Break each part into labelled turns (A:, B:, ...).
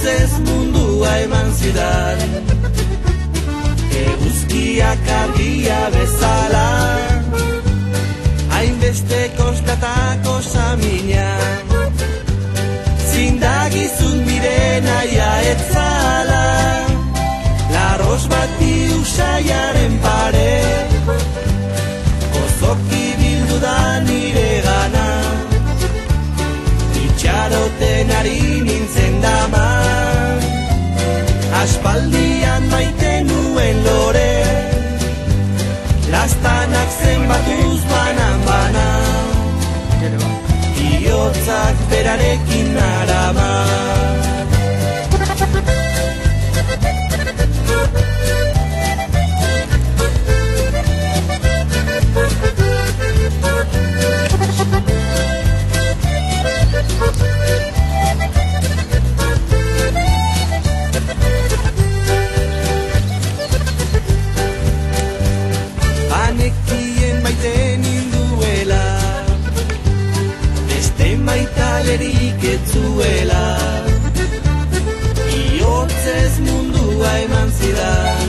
A: Bihotzez mundua eman zidan, eguzkiak argia bezala, hainbeste kostatako samina, zindagizun mirena etzala, larros bati usaiaren pare, gozoki bildu da nire gana, itxaroten ari nintzen dama, aspaldian maite nuen lore, lastanak zenbatuz banan-bana, bihotzak berarekin arama. Banekien maite ninduela, beste maitalerik etzuela, bihotzez mundua eman zidan,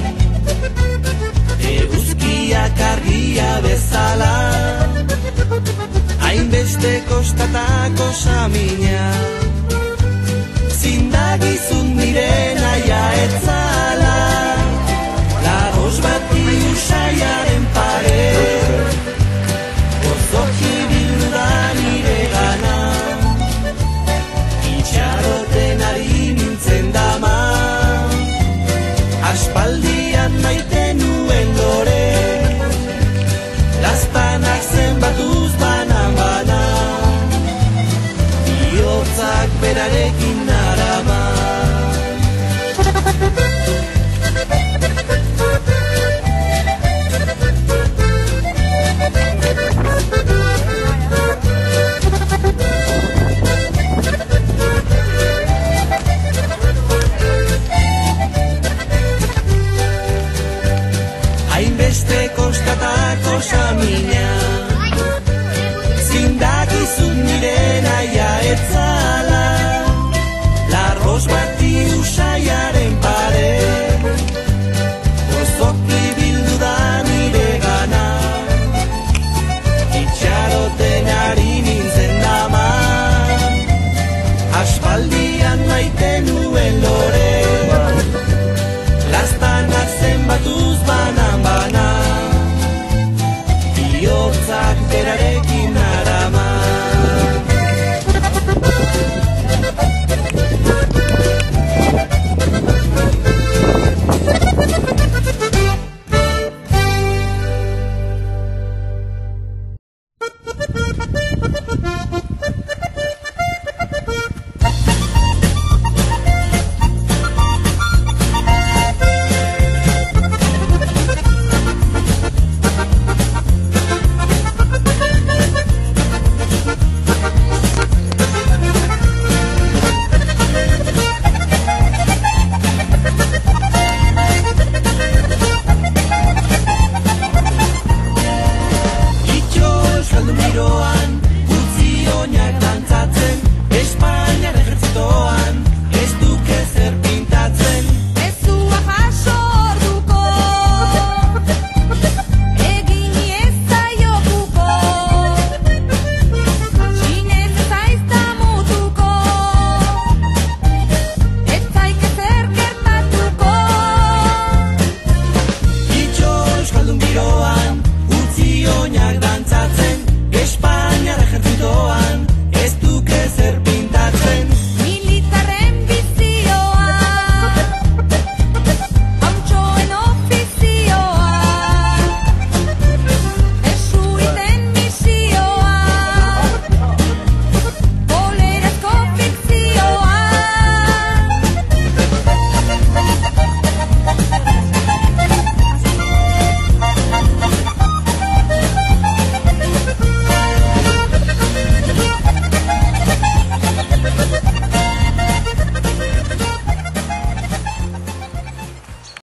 A: eguzkiak argia bezala, hainbeste kostatako samina, zindagizun mirena etzala, larros bati usaiaren pare, gozoki bildu da nire gana, itxaroten ari nintzen dama, aspaldian maite nuen lore, lastanak zenbatuz banan-bana, bihotzak berarekin arama. Hainbeste kostatako samina, zindagizun mirena etzala, larros bati usaiaren pare, gozoki bildu da nire gana, itxaroten ari nintzen dama, aspaldian maite nuen lore,